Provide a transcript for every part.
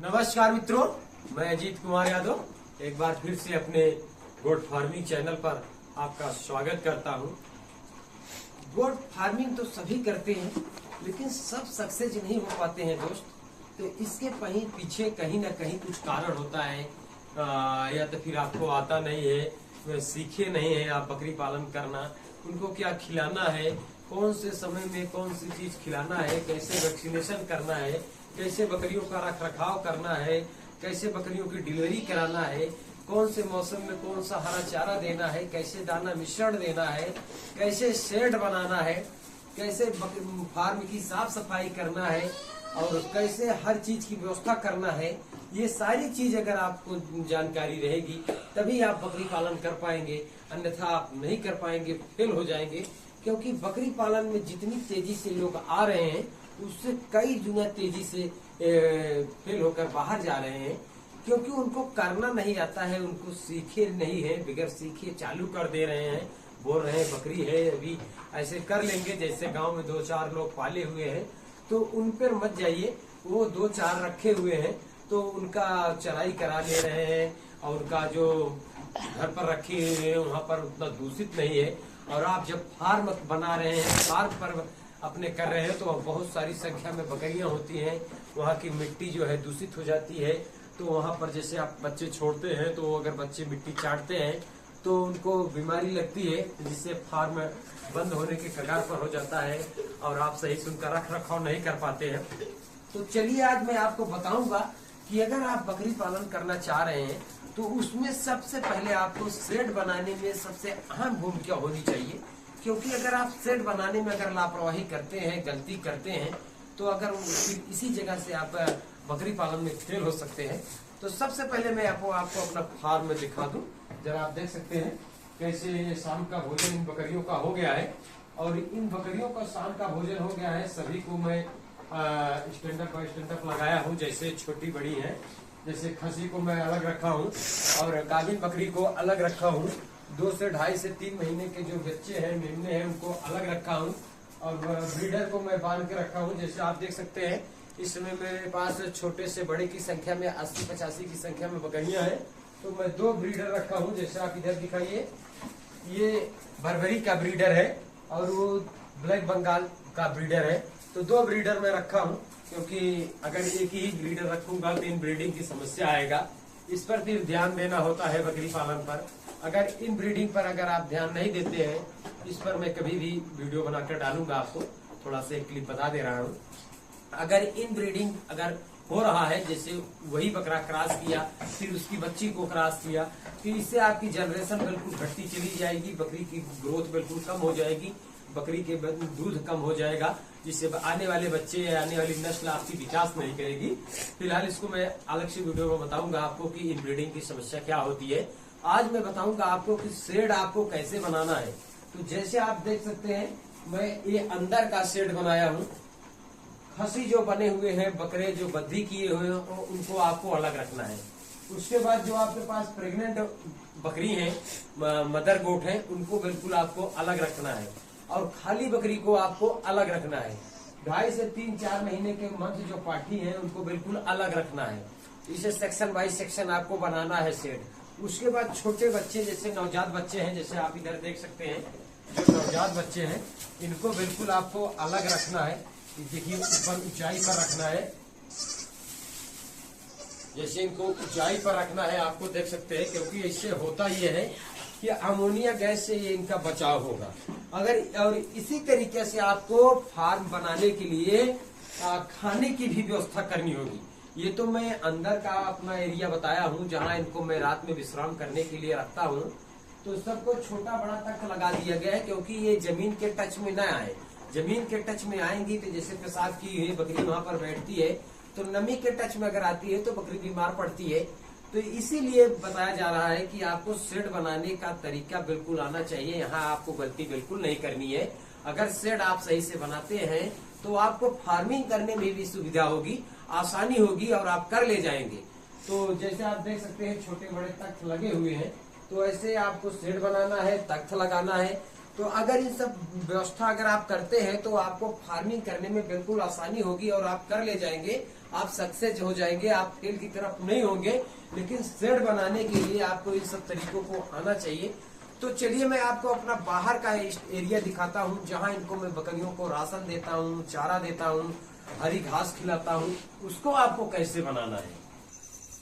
नमस्कार मित्रों, मैं अजीत कुमार यादव एक बार फिर से अपने गोट फार्मिंग चैनल पर आपका स्वागत करता हूं। गोट फार्मिंग तो सभी करते हैं, लेकिन सब सक्सेस नहीं हो पाते हैं दोस्त। तो इसके पीछे कहीं ना कहीं कुछ कारण होता है, या तो फिर आपको आता नहीं है, सीखे नहीं है आप बकरी पालन करना, उनको क्या खिलाना है, कौन से समय में कौन सी चीज खिलाना है, कैसे वैक्सीनेशन करना है, कैसे बकरियों का रख रखाव करना है, कैसे बकरियों की डिलीवरी कराना है, कौन से मौसम में कौन सा हरा चारा देना है, कैसे दाना मिश्रण देना है, कैसे शेड बनाना है, कैसे फार्म की साफ सफाई करना है और कैसे हर चीज की व्यवस्था करना है। ये सारी चीज अगर आपको जानकारी रहेगी तभी आप बकरी पालन कर पाएंगे, अन्यथा आप नहीं कर पाएंगे, फेल हो जाएंगे। क्योंकि बकरी पालन में जितनी तेजी से लोग आ रहे हैं उससे कई गुना तेजी से फेल होकर बाहर जा रहे हैं, क्योंकि उनको करना नहीं आता है, उनको सीखे नहीं है, बगैर सीखे चालू कर दे रहे हैं, बोल रहे हैं बकरी है अभी ऐसे कर लेंगे। जैसे गांव में 2-4 लोग पाले हुए हैं तो उन पर मत जाइए, वो 2-4 रखे हुए हैं तो उनका चराई करा ले रहे हैं और उनका जो घर पर रखे हुए हैं वहाँ पर उतना दूषित नहीं है। और आप जब फार्म बना रहे हैं, फार्म पर अपने कर रहे हैं तो बहुत सारी संख्या में बकरियां होती हैं, वहाँ की मिट्टी जो है दूषित हो जाती है। तो वहाँ पर जैसे आप बच्चे छोड़ते हैं तो अगर बच्चे मिट्टी चाटते हैं तो उनको बीमारी लगती है, जिससे फार्म बंद होने के कगार पर हो जाता है और आप सही से उनका रख रखाव नहीं कर पाते हैं। तो चलिए आज मैं आपको बताऊंगा कि अगर आप बकरी पालन करना चाह रहे हैं तो उसमें सबसे पहले आपको शेड बनाने में सबसे अहम भूमिका होनी चाहिए। क्योंकि अगर आप शेड बनाने में अगर लापरवाही करते हैं, गलती करते हैं, तो अगर फिर इसी जगह से आप बकरी पालन में फेल हो सकते हैं। तो सबसे पहले मैं आपको अपना फार्म में दिखा दूं। जरा आप देख सकते हैं कैसे शाम का भोजन इन बकरियों का हो गया है और इन बकरियों का शाम का भोजन हो गया है। सभी को मैं स्टैंडअप बाय स्टैंडअप लगाया हूँ, जैसे छोटी बड़ी है। जैसे खसी को मैं अलग रखा हूँ और गाभिन बकरी को अलग रखा हूँ। 2 से 2.5 से 3 महीने के जो बच्चे हैं, मेमने हैं, उनको अलग रखा हूँ और ब्रीडर को मैं बांध के रखा हूँ। जैसे आप देख सकते हैं इस समय मेरे पास छोटे से बड़े की संख्या में 80-85 की संख्या में बकरियां हैं। तो मैं 2 ब्रीडर रखा हूँ। जैसे आप इधर दिखाइए, ये बर्बरी का ब्रीडर है और वो ब्लैक बंगाल का ब्रीडर है। तो 2 ब्रीडर में रखा हूँ, क्योंकि अगर एक ही ब्रीडर रखूंगा तो इन ब्रीडिंग की समस्या आएगा। इस पर फिर ध्यान देना होता है बकरी पालन पर। अगर इन ब्रीडिंग पर अगर आप ध्यान नहीं देते हैं, इस पर मैं कभी भी वीडियो बनाकर डालूंगा, आपको थोड़ा सा एक क्लिप बता दे रहा हूँ। अगर इन ब्रीडिंग अगर हो रहा है, जैसे वही बकरा क्रॉस किया फिर उसकी बच्ची को क्रॉस किया, तो इससे आपकी जनरेशन बिल्कुल घटती चली जाएगी, बकरी की ग्रोथ बिल्कुल कम हो जाएगी, बकरी के दूध कम हो जाएगा, जिससे आने वाले बच्चे या आने वाली नस्ल आपकी विकास नहीं करेगी। फिलहाल इसको मैं अलग से वीडियो में बताऊंगा आपको कि इन ब्रीडिंग की समस्या क्या होती है। आज मैं बताऊंगा आपको कि शेड आपको कैसे बनाना है। तो जैसे आप देख सकते हैं मैं ये अंदर का शेड बनाया हूँ। खसी जो बने हुए हैं, बकरे जो बद्धी किए हुए हैं, उनको आपको अलग रखना है। उसके बाद जो आपके पास प्रेग्नेंट बकरी हैं, मदर गोट हैं, उनको बिल्कुल आपको अलग रखना है और खाली बकरी को आपको अलग रखना है। 2.5 से 3-4 महीने के मध्य जो पाठी हैं उनको बिल्कुल अलग रखना है। इसे सेक्शन बाय सेक्शन आपको बनाना है शेड। उसके बाद छोटे बच्चे, जैसे नवजात बच्चे हैं, जैसे आप इधर देख सकते हैं जो नवजात बच्चे हैं, इनको बिल्कुल आपको अलग रखना है। देखिए ऊपर ऊंचाई पर रखना है, जैसे इनको ऊंचाई पर रखना है, आपको देख सकते हैं। क्योंकि इससे होता यह है कि अमोनिया गैस से ये इनका बचाव होगा। और इसी तरीके से आपको फार्म बनाने के लिए खाने की भी व्यवस्था करनी होगी। ये तो मैं अंदर का अपना एरिया बताया हूँ, जहाँ इनको मैं रात में विश्राम करने के लिए रखता हूँ। तो सबको छोटा बड़ा तक लगा दिया गया है, क्योंकि ये जमीन के टच में न आए। जमीन के टच में आएंगी तो जैसे पेशाब की हुई बकरी वहां पर बैठती है, तो नमी के टच में अगर आती है तो बकरी बीमार पड़ती है। तो इसीलिए बताया जा रहा है कि आपको शेड बनाने का तरीका बिल्कुल आना चाहिए। यहाँ आपको गलती बिल्कुल नहीं करनी है। अगर शेड आप सही से बनाते हैं तो आपको फार्मिंग करने में भी सुविधा होगी, आसानी होगी और आप कर ले जाएंगे। तो जैसे आप देख सकते हैं छोटे बड़े तख्त लगे हुए हैं, तो ऐसे आपको शेड बनाना है, तख्त लगाना है। तो अगर इन सब व्यवस्था अगर आप करते हैं तो आपको फार्मिंग करने में बिल्कुल आसानी होगी और आप कर ले जाएंगे। आप सक्सेस हो जाएंगे, आप फेल की तरफ नहीं होंगे। लेकिन शेड बनाने के लिए आपको इन सब तरीकों को आना चाहिए। तो चलिए मैं आपको अपना बाहर का एरिया दिखाता हूँ, जहाँ इनको मैं बकरियों को राशन देता हूँ, चारा देता हूँ, हरी घास खिलाता हूँ, उसको आपको कैसे बनाना है।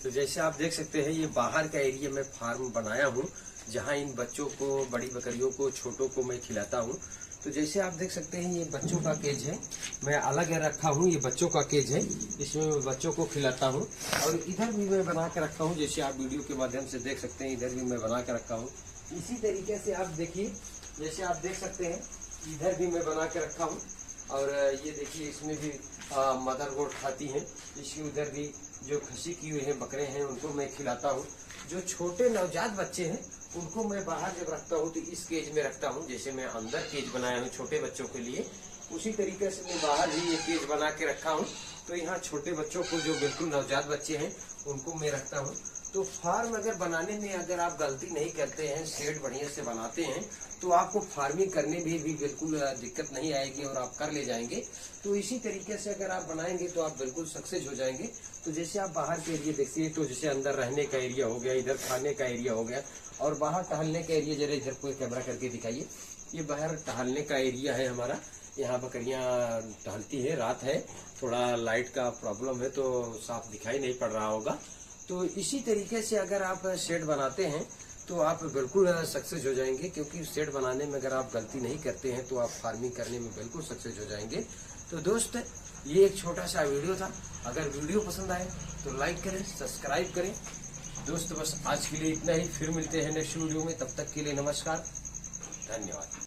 तो जैसे आप देख सकते हैं, ये बाहर का एरिया मैं फार्म बनाया हूँ, जहाँ इन बच्चों को, बड़ी बकरियों को, छोटों को मैं खिलाता हूँ। तो जैसे आप देख सकते हैं, ये बच्चों का केज है, मैं अलग रखा हूँ। ये बच्चों का केज है, इसमें मैं बच्चों को खिलाता हूँ। और इधर भी मैं बना के रखा हूँ, जैसे आप वीडियो के माध्यम से देख सकते हैं, इधर भी मैं बना के रखा हूँ। इसी तरीके से आप देखिए, जैसे आप देख सकते हैं, इधर भी मैं बना के रखा हूँ। और ये देखिए, इसमें भी मदर गोट खाती हैं। इसकी उधर भी जो खसी की हुई है बकरे हैं, उनको मैं खिलाता हूँ। जो छोटे नवजात बच्चे हैं, उनको मैं बाहर जब रखता हूँ तो इस केज में रखता हूँ। जैसे मैं अंदर केज बनाया हूँ छोटे बच्चों के लिए, उसी तरीके से मैं बाहर भी ये केज बना के रखा हूँ। तो यहाँ छोटे बच्चों को, जो बिल्कुल नवजात बच्चे हैं, उनको मैं रखता हूँ। तो फार्म अगर बनाने में अगर आप गलती नहीं करते हैं, शेड बढ़िया से बनाते हैं, तो आपको फार्मिंग करने में भी बिल्कुल दिक्कत नहीं आएगी और आप कर ले जाएंगे। तो इसी तरीके से अगर आप बनाएंगे तो आप बिल्कुल सक्सेस हो जाएंगे। तो जैसे आप बाहर के एरिया देखिए, तो जैसे अंदर रहने का एरिया हो गया, इधर खाने का एरिया हो गया, और बाहर टहलने का एरिया, जरा इधर कोई कैमरा करके दिखाइए। ये बाहर टहलने का एरिया है हमारा। यहाँ बकरियाँ टहलती है, रात है, थोड़ा लाइट का प्रॉब्लम है तो साफ दिखाई नहीं पड़ रहा होगा। तो इसी तरीके से अगर आप शेड बनाते हैं तो आप बिल्कुल सक्सेस हो जाएंगे, क्योंकि शेड बनाने में अगर आप गलती नहीं करते हैं तो आप फार्मिंग करने में बिल्कुल सक्सेस हो जाएंगे। तो दोस्त, ये एक छोटा सा वीडियो था। अगर वीडियो पसंद आए तो लाइक करें, सब्सक्राइब करें। दोस्त, बस आज के लिए इतना ही। फिर मिलते हैं नेक्स्ट वीडियो में। तब तक के लिए नमस्कार, धन्यवाद।